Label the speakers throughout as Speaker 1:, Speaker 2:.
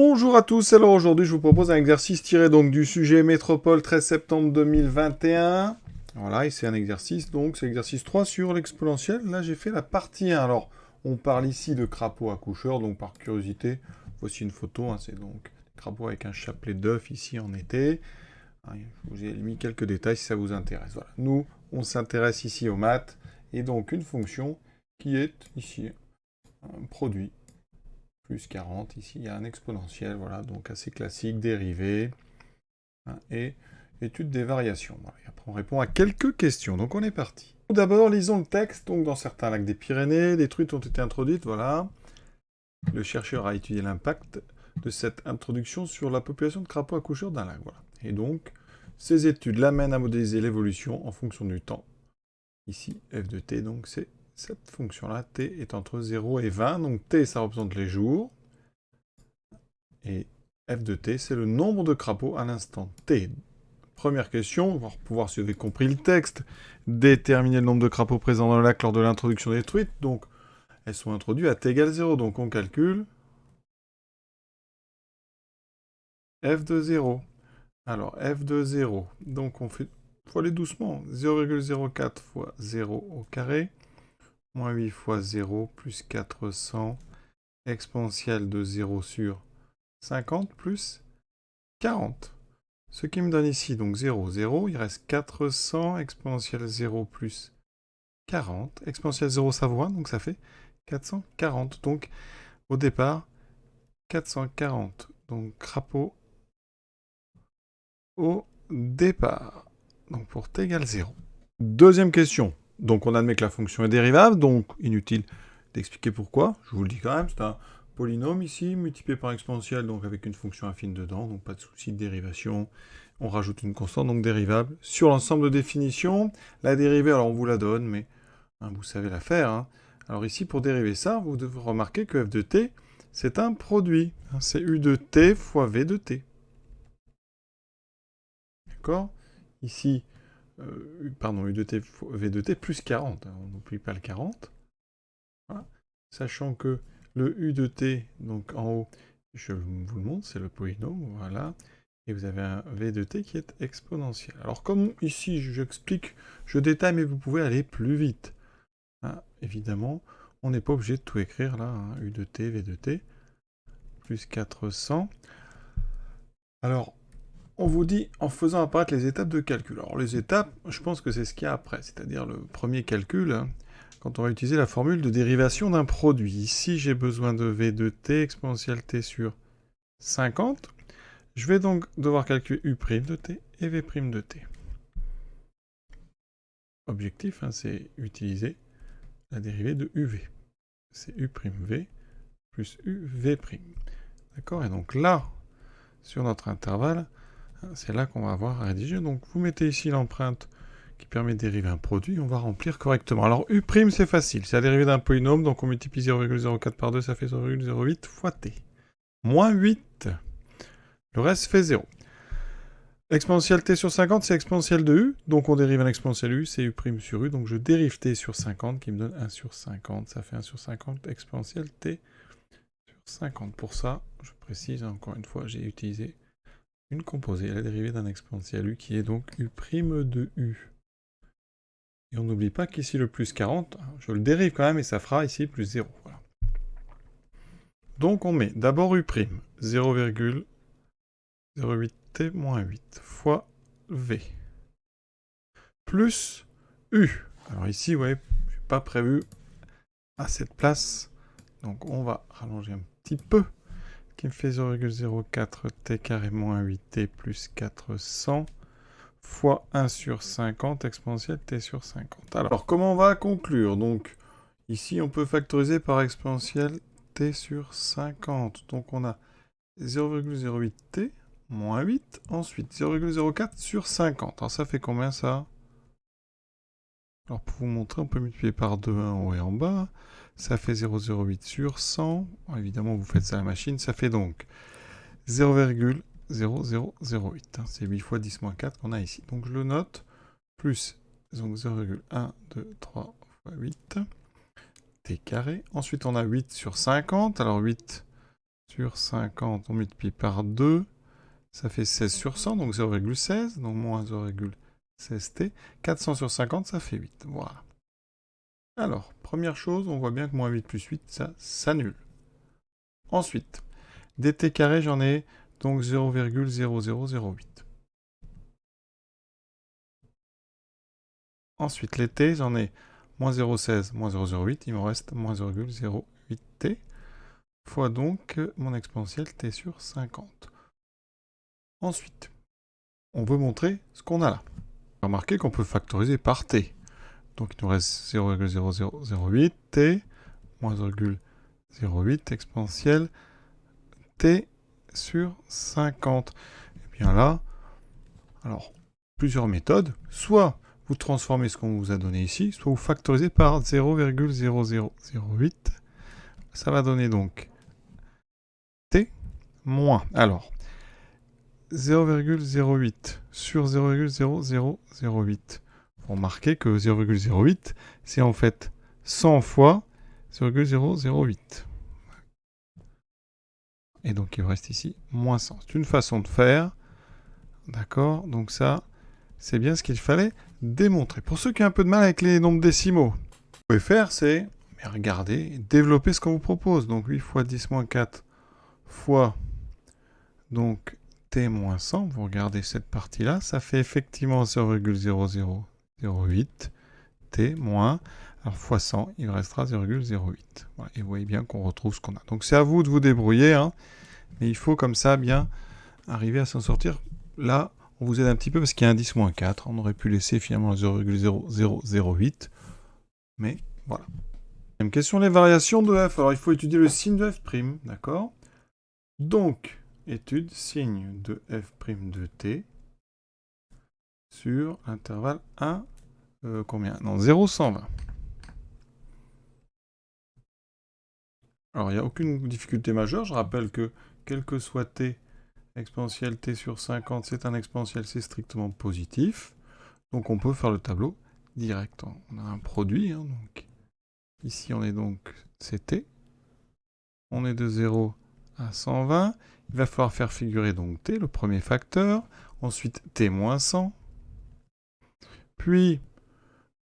Speaker 1: Bonjour à tous, alors aujourd'hui je vous propose un exercice tiré donc du sujet Métropole 13 septembre 2021. Voilà, et c'est un exercice, donc c'est l'exercice 3 sur l'exponentielle. Là j'ai fait la partie 1. Alors on parle ici de crapaud accoucheur, donc par curiosité, voici une photo, hein, c'est donc crapaud avec un chapelet d'œufs ici en été. Je vous ai mis quelques détails si ça vous intéresse. Voilà. Nous, on s'intéresse ici aux maths, et donc une fonction qui est ici un produit plus 40. Ici, il y a un exponentiel, voilà, donc assez classique, dérivé, hein, et étude des variations. Voilà. Et après, on répond à quelques questions. Donc, on est parti. Tout d'abord, lisons le texte. Donc, dans certains lacs des Pyrénées, des truites ont été introduites, voilà. Le chercheur a étudié l'impact de cette introduction sur la population de crapauds accoucheurs d'un lac, voilà. Et donc, ces études l'amènent à modéliser l'évolution en fonction du temps. Ici, f de t, donc c'est cette fonction-là, t est entre 0 et 20. Donc, t, ça représente les jours. Et f de t, c'est le nombre de crapauds à l'instant t. Première question, on va pouvoir, si vous avez compris le texte, déterminer le nombre de crapauds présents dans le lac lors de l'introduction des truites. Donc, elles sont introduites à t égale 0. Donc, on calcule f de 0. Alors, f de 0. Donc, on fait... faut aller doucement. 0,04 fois 0 au carré, moins 8 fois 0, plus 400, exponentielle de 0 sur 50, plus 40. Ce qui me donne ici, donc 0, 0, il reste 400, exponentielle 0 plus 40. Exponentielle 0, ça vaut 1, donc ça fait 440. Donc, au départ, 440. Donc, crapaud au départ. Donc, pour t égale 0. Deuxième question. Donc, on admet que la fonction est dérivable, donc inutile d'expliquer pourquoi. Je vous le dis quand même, c'est un polynôme ici, multiplié par exponentielle, donc avec une fonction affine dedans, donc pas de souci de dérivation. On rajoute une constante, donc dérivable. Sur l'ensemble de définitions, la dérivée, alors on vous la donne, mais hein, vous savez la faire. Hein. Alors ici, pour dériver ça, vous devez remarquer que f de t, c'est un produit. Hein, c'est u de t fois v de t. D'accord? Ici, u de t fois v de t plus 40. Hein, on n'oublie pas le 40. Voilà. Sachant que le u de t, donc en haut, je vous le montre, c'est le polynôme, voilà. Et vous avez un v de t qui est exponentiel. Alors comme ici, j'explique, je détaille, mais vous pouvez aller plus vite. Hein, évidemment, on n'est pas obligé de tout écrire là, hein, u de t, v de t, plus 400. Alors, on vous dit en faisant apparaître les étapes de calcul. Alors les étapes, je pense que c'est ce qu'il y a après, c'est-à-dire le premier calcul, hein, quand on va utiliser la formule de dérivation d'un produit. Ici, j'ai besoin de v de t exponentielle t sur 50. Je vais donc devoir calculer u' de t et v' de t. Objectif, hein, c'est utiliser la dérivée de uv. C'est u'v plus uv'. D'accord? Et donc là, sur notre intervalle, c'est là qu'on va avoir à rédiger. Donc vous mettez ici l'empreinte qui permet de dériver un produit, on va remplir correctement. Alors u', c'est facile, c'est la dérivée d'un polynôme, donc on multiplie 0,04 par 2, ça fait 0,08 fois t. Moins 8. Le reste fait 0. Exponentielle t sur 50, c'est exponentielle de u, donc on dérive un exponentielle u, c'est u' sur u, donc je dérive t sur 50, qui me donne 1 sur 50, ça fait 1 sur 50, exponentielle t sur 50. Pour ça, je précise, encore une fois, j'ai utilisé une composée, la dérivée d'un exponentiel u, qui est donc u' de u. Et on n'oublie pas qu'ici le plus 40, je le dérive quand même, et ça fera ici plus 0. Voilà. Donc on met d'abord u', 0,08t moins 8, fois v, plus u. Alors ici, ouais, je n'ai pas prévu à cette place, donc on va rallonger un petit peu, qui me fait 0,04t carré moins 8t plus 400, fois 1 sur 50 exponentielle t sur 50. Alors, comment on va conclure? Donc, ici, on peut factoriser par exponentielle t sur 50. Donc, on a 0,08t moins 8. Ensuite, 0,04 sur 50. Alors, ça fait combien, ça? Alors, pour vous montrer, on peut multiplier par 2 en haut et en bas. Ça fait 0,08 sur 100. Alors, évidemment, vous faites ça à la machine. Ça fait donc 0,0008. C'est 8 fois 10 moins 4 qu'on a ici. Donc je le note, plus donc 0,1, 2, 3 fois 8, t carré. Ensuite on a 8 sur 50. Alors 8 sur 50, on multiplie par 2, ça fait 16 sur 100, donc 0,16, donc moins 0,16t. 400 sur 50, ça fait 8, voilà. Alors, première chose, on voit bien que moins 8 plus 8, ça s'annule. Ensuite, dt carré, j'en ai donc 0,0008. Ensuite, les t, j'en ai moins 0,16, moins 0,08, il me reste moins 0,08t, fois donc mon exponentielle t sur 50. Ensuite, on veut montrer ce qu'on a là. Remarquez qu'on peut factoriser par t. Donc il nous reste 0,0008t, moins 0,08 exponentielle t sur 50. Et bien là, alors, plusieurs méthodes. Soit vous transformez ce qu'on vous a donné ici, soit vous factorisez par 0,0008. Ça va donner donc t moins. Alors, 0,08 sur 0,0008. Vous remarquez que 0,08, c'est en fait 100 fois 0,008. Et donc il vous reste ici moins 100. C'est une façon de faire. D'accord? Donc ça, c'est bien ce qu'il fallait démontrer. Pour ceux qui ont un peu de mal avec les nombres décimaux, ce que vous pouvez faire, c'est regarder, développer ce qu'on vous propose. Donc 8 fois 10 moins 4 fois donc t moins 100. Vous regardez cette partie-là, ça fait effectivement 0,0008 t moins, alors fois 100, il restera 0,08. Voilà, et vous voyez bien qu'on retrouve ce qu'on a. Donc c'est à vous de vous débrouiller, hein, mais il faut comme ça bien arriver à s'en sortir. Là, on vous aide un petit peu parce qu'il y a un 10 moins 4. On aurait pu laisser finalement 0,0008. Mais voilà. Deuxième question, les variations de f. Alors il faut étudier le signe de f', d'accord? Donc, étude signe de f' de t sur l'intervalle 1, combien? Non, 0,120. Alors il n'y a aucune difficulté majeure. Je rappelle que quel que soit t, exponentielle t sur 50, c'est un exponentiel, c'est strictement positif. Donc on peut faire le tableau direct. On a un produit, hein, donc ici on est donc ct. On est de 0 à 120. Il va falloir faire figurer donc t, le premier facteur. Ensuite t moins 100. Puis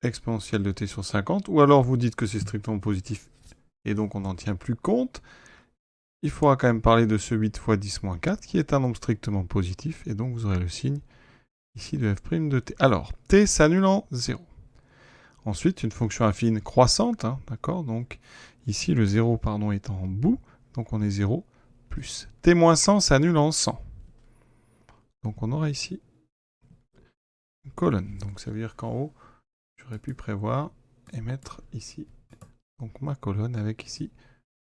Speaker 1: exponentielle de t sur 50. Ou alors vous dites que c'est strictement positif et donc on n'en tient plus compte. Il faudra quand même parler de ce 8 fois 10 moins 4 qui est un nombre strictement positif. Et donc vous aurez le signe ici de f' de t. Alors, t s'annule en 0. Ensuite, une fonction affine croissante, hein, d'accord? Donc, ici, le 0, pardon, est en bout. Donc, on est 0 plus. t moins 100 s'annule en 100. Donc, on aura ici une colonne. Donc, ça veut dire qu'en haut, j'aurais pu prévoir et mettre ici donc ma colonne avec ici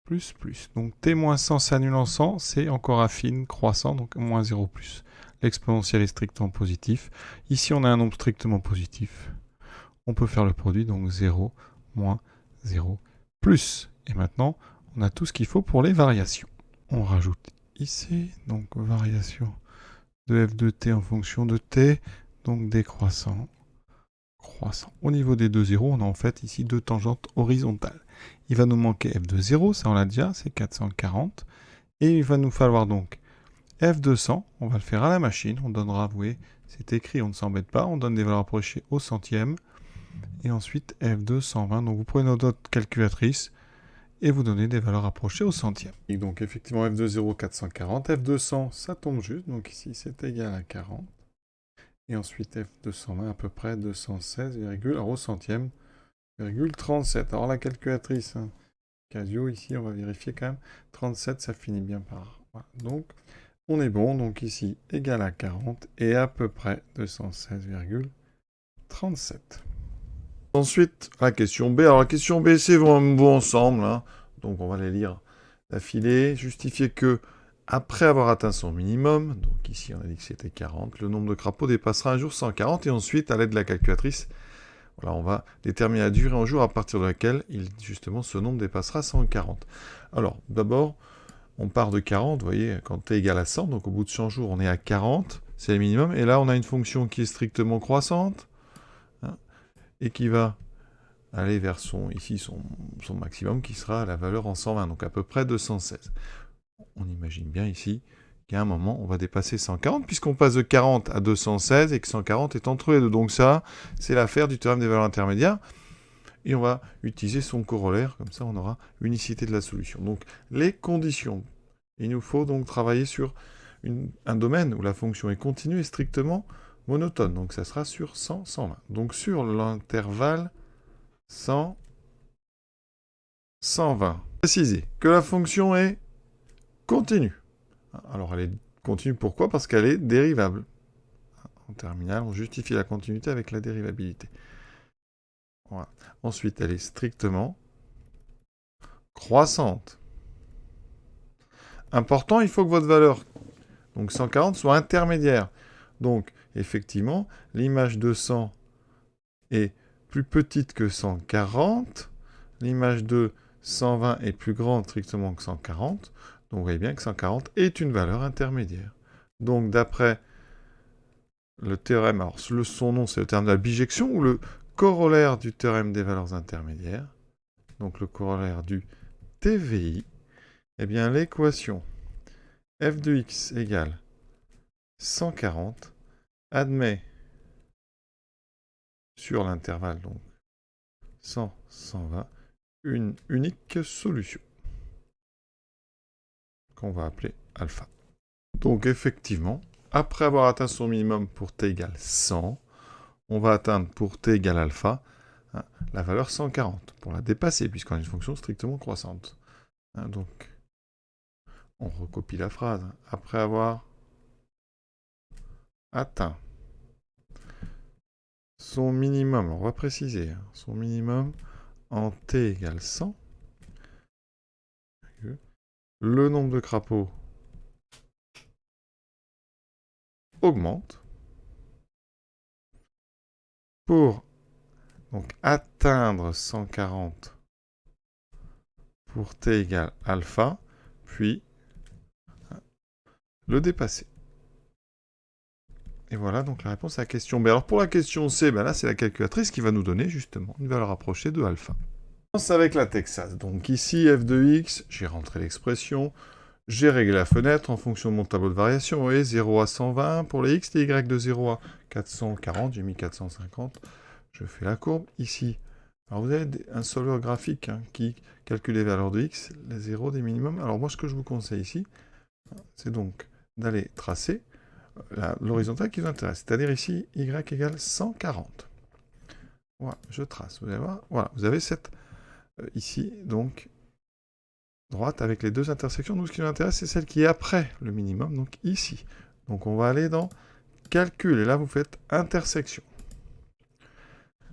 Speaker 1: plus plus. Donc, t moins 100 s'annule en 100, c'est encore affine croissant, donc moins 0 plus. L'exponentiel est strictement positif. Ici, on a un nombre strictement positif. On peut faire le produit, donc 0, moins 0, plus. Et maintenant, on a tout ce qu'il faut pour les variations. On rajoute ici, donc variation de f de t en fonction de t, donc décroissant, croissant. Au niveau des deux zéros, on a en fait ici deux tangentes horizontales. Il va nous manquer f de 0, ça on l'a déjà, c'est 440. Et il va nous falloir donc f de 100, on va le faire à la machine, on donnera, vous voyez, c'est écrit, on ne s'embête pas, on donne des valeurs approchées au centième. Et ensuite f de 120. Donc vous prenez notre calculatrice et vous donnez des valeurs approchées au centième. Et donc effectivement f de 0, 440. F de 100, ça tombe juste. Donc ici c'est égal à 40. Et ensuite f de 120 à peu près 216, alors au centième, 37. Alors la calculatrice, hein, Casio ici, on va vérifier quand même. 37, ça finit bien par... Voilà. Donc on est bon. Donc ici égal à 40 et à peu près 216,37. Ensuite, la question B. Alors, la question B, c'est vont ensemble. Hein. Donc, on va les lire d'affilée. Justifier que, après avoir atteint son minimum, donc ici, on a dit que c'était 40, le nombre de crapauds dépassera un jour 140. Et ensuite, à l'aide de la calculatrice, voilà, on va déterminer la durée en jours à partir de laquelle, justement, ce nombre dépassera 140. Alors, d'abord, on part de 40. Vous voyez, quand t égale à 100, donc au bout de 100 jours, on est à 40. C'est le minimum. Et là, on a une fonction qui est strictement croissante. Et qui va aller vers son maximum, qui sera la valeur en 120, donc à peu près 216. on imagine bien ici qu'à un moment, on va dépasser 140, puisqu'on passe de 40 à 216, et que 140 est entre les deux. Donc ça, c'est l'affaire du théorème des valeurs intermédiaires. Et on va utiliser son corollaire, comme ça on aura unicité de la solution. Donc les conditions. Il nous faut donc travailler sur un domaine où la fonction est continue et strictement monotone. Donc ça sera sur 100, 120. Donc sur l'intervalle 100, 120. Préciser que la fonction est continue. Alors elle est continue pourquoi? Parce qu'elle est dérivable. En terminale, on justifie la continuité avec la dérivabilité. Voilà. Ensuite, elle est strictement croissante. Important, il faut que votre valeur, donc 140, soit intermédiaire. Donc, effectivement, l'image de 100 est plus petite que 140. L'image de 120 est plus grande strictement que 140. Donc, vous voyez bien que 140 est une valeur intermédiaire. Donc, d'après le théorème, alors son nom, c'est le théorème de la bijection, ou le corollaire du théorème des valeurs intermédiaires, donc le corollaire du TVI, eh bien, l'équation f de x égale 140 admet sur l'intervalle donc 100, 120 une unique solution qu'on va appeler alpha. Donc effectivement, après avoir atteint son minimum pour t égale 100, on va atteindre pour t égale alpha la valeur 140 pour la dépasser puisqu'on a une fonction strictement croissante. Donc on recopie la phrase. Après avoir atteint son minimum, on va préciser, son minimum en t égale 100, le nombre de crapauds augmente pour donc atteindre 140 pour t égale alpha, puis le dépasser. Et voilà donc la réponse à la question B. Alors pour la question C, ben là c'est la calculatrice qui va nous donner justement une valeur approchée de alpha. On commence avec la Texas. Donc ici f de x, j'ai rentré l'expression, j'ai réglé la fenêtre en fonction de mon tableau de variation. Vous voyez, 0 à 120 pour les x, les y de 0 à 440, j'ai mis 450. Je fais la courbe. Ici, alors vous avez un solveur graphique qui calcule les valeurs de x, les 0 des minimums. Alors moi, ce que je vous conseille ici, c'est donc d'aller tracer l'horizontale qui vous intéresse. C'est-à-dire ici, y égale 140. Voilà, je trace. Vous allez voir, voilà, vous avez cette, ici, donc, droite avec les deux intersections. Nous, ce qui nous intéresse, c'est celle qui est après le minimum, donc ici. Donc on va aller dans calcul, et là, vous faites intersection.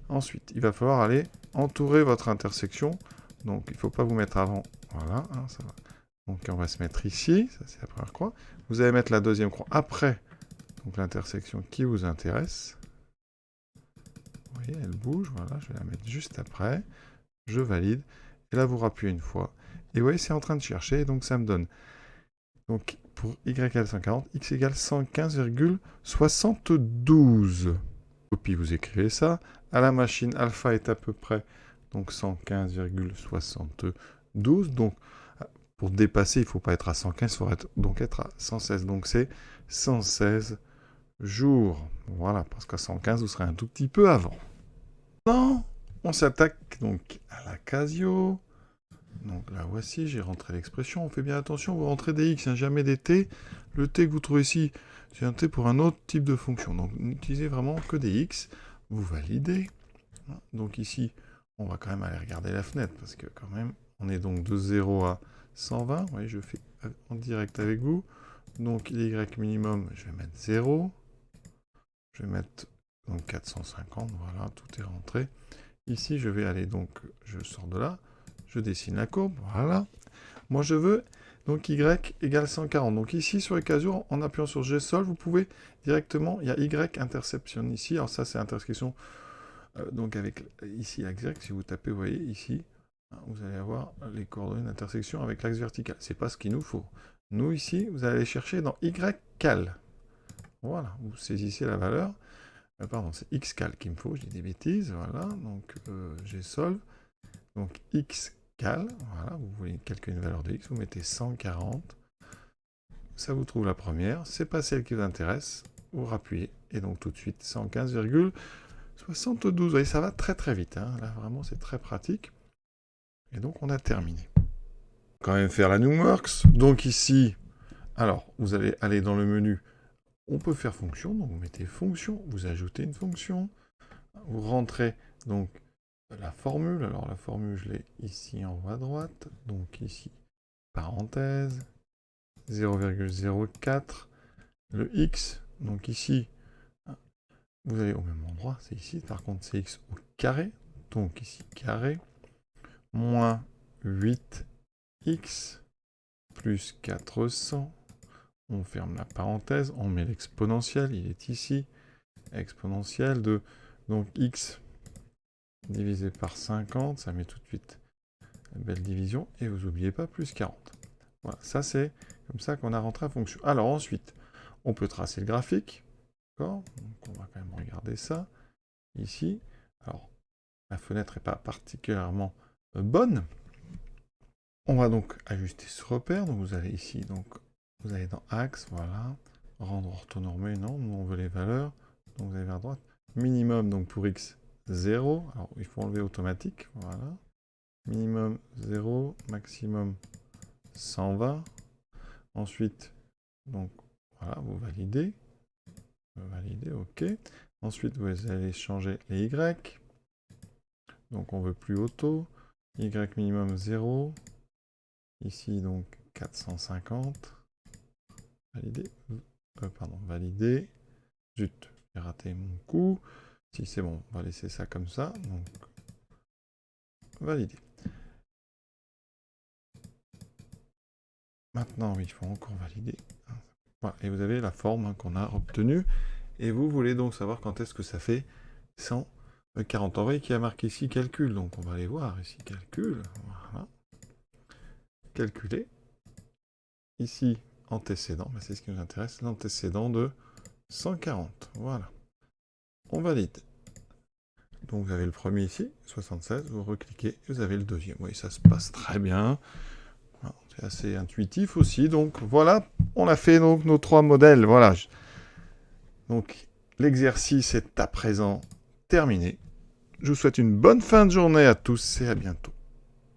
Speaker 1: Ensuite, il va falloir aller entourer votre intersection. Donc, il ne faut pas vous mettre avant. Voilà, ça va. Donc, on va se mettre ici. Ça, c'est la première croix. Vous allez mettre la deuxième croix après l'intersection qui vous intéresse. Vous voyez, elle bouge. Voilà, je vais la mettre juste après. Je valide. Et là, vous rappuyez une fois. Et vous voyez, c'est en train de chercher. Donc, ça me donne. Donc, pour y égale 140, x égale 115,72. Copie, vous écrivez ça. À la machine, alpha est à peu près donc 115,72. Donc, pour dépasser, il ne faut pas être à 115, il faut donc être à 116. Donc, c'est 116 jours. Voilà, parce qu'à 115, vous serez un tout petit peu avant. Maintenant, on s'attaque donc à la Casio. Donc là, voici, j'ai rentré l'expression. On fait bien attention, vous rentrez des x, jamais des t. Le t que vous trouvez ici, c'est un t pour un autre type de fonction. Donc, n'utilisez vraiment que des x. Vous validez. Donc ici, on va quand même aller regarder la fenêtre, parce que quand même, on est donc de 0 à 120. Vous voyez, je fais en direct avec vous. Donc, y minimum, je vais mettre 0. Je vais mettre donc 450. Voilà, tout est rentré. Ici, je vais aller, donc, je sors de là. Je dessine la courbe. Voilà. Moi, je veux donc y égale 140. Donc ici, sur les casures, en appuyant sur G-Sol, vous pouvez directement, il y a y interception ici. Alors ça, c'est intersection. Donc avec ici l'axe Y, si vous tapez, vous voyez ici, vous allez avoir les coordonnées d'intersection avec l'axe vertical. C'est pas ce qu'il nous faut. Nous ici, vous allez chercher dans Y cal. Voilà, vous saisissez la valeur. Pardon, c'est X cal qu'il me faut, j'ai des bêtises. Voilà, donc G-solve. Donc X cal, voilà, vous voulez calculer une valeur de X, vous mettez 140 ça vous trouve la première. C'est pas celle qui vous intéresse. Vous rappuyez. Et donc tout de suite, 115,72. Vous voyez, ça va très très vite. Hein. Là, vraiment, c'est très pratique. Et donc, on a terminé. Quand même faire la Numworks. Donc ici, alors, vous allez aller dans le menu. On peut faire fonction. Donc, vous mettez fonction. Vous ajoutez une fonction. Vous rentrez donc la formule. Alors, la formule, je l'ai ici en haut à droite. Donc ici, parenthèse. 0,04. Le x, donc ici, vous allez au même endroit, c'est ici. Par contre, c'est x au carré. Donc ici, carré. Moins 8x plus 400. On ferme la parenthèse. On met l'exponentiel. Il est ici. Exponentiel de donc x divisé par 50. Ça met tout de suite la belle division. Et vous n'oubliez pas, plus 40. Voilà, ça c'est comme ça qu'on a rentré la fonction. Alors ensuite, on peut tracer le graphique. D'accord ? Donc on va quand même regarder ça. Ici. Alors, la fenêtre n'est pas particulièrement bonne. On va donc ajuster ce repère. Donc vous allez ici, donc vous allez dans axe, voilà. Rendre orthonormé, non, nous on veut les valeurs. Donc vous allez vers droite. Minimum, donc pour x, 0. Alors il faut enlever automatique, voilà. Minimum 0, maximum 120. Ensuite, donc voilà, vous validez. Valider, ok. Ensuite, vous allez changer les Y. Donc, on veut plus auto. Y minimum 0. Ici, donc, 450. Valider. Pardon, valider. Zut, j'ai raté mon coup. Si, c'est bon, on va laisser ça comme ça. Donc, valider. Maintenant, oui, il faut encore valider. Voilà, et vous avez la forme qu'on a obtenue. Et vous voulez donc savoir quand est-ce que ça fait 140. On voit qu'il y a marqué ici calcul, donc on va aller voir ici calcul. Voilà. Calculer. Ici, antécédent, ben, c'est ce qui nous intéresse, l'antécédent de 140. Voilà. On valide. Donc vous avez le premier ici, 76, vous recliquez, vous avez le deuxième. Oui, ça se passe très bien. C'est assez intuitif aussi. Donc voilà, on a fait donc nos 3 modèles. Voilà. Donc l'exercice est à présent terminé. Je vous souhaite une bonne fin de journée à tous et à bientôt.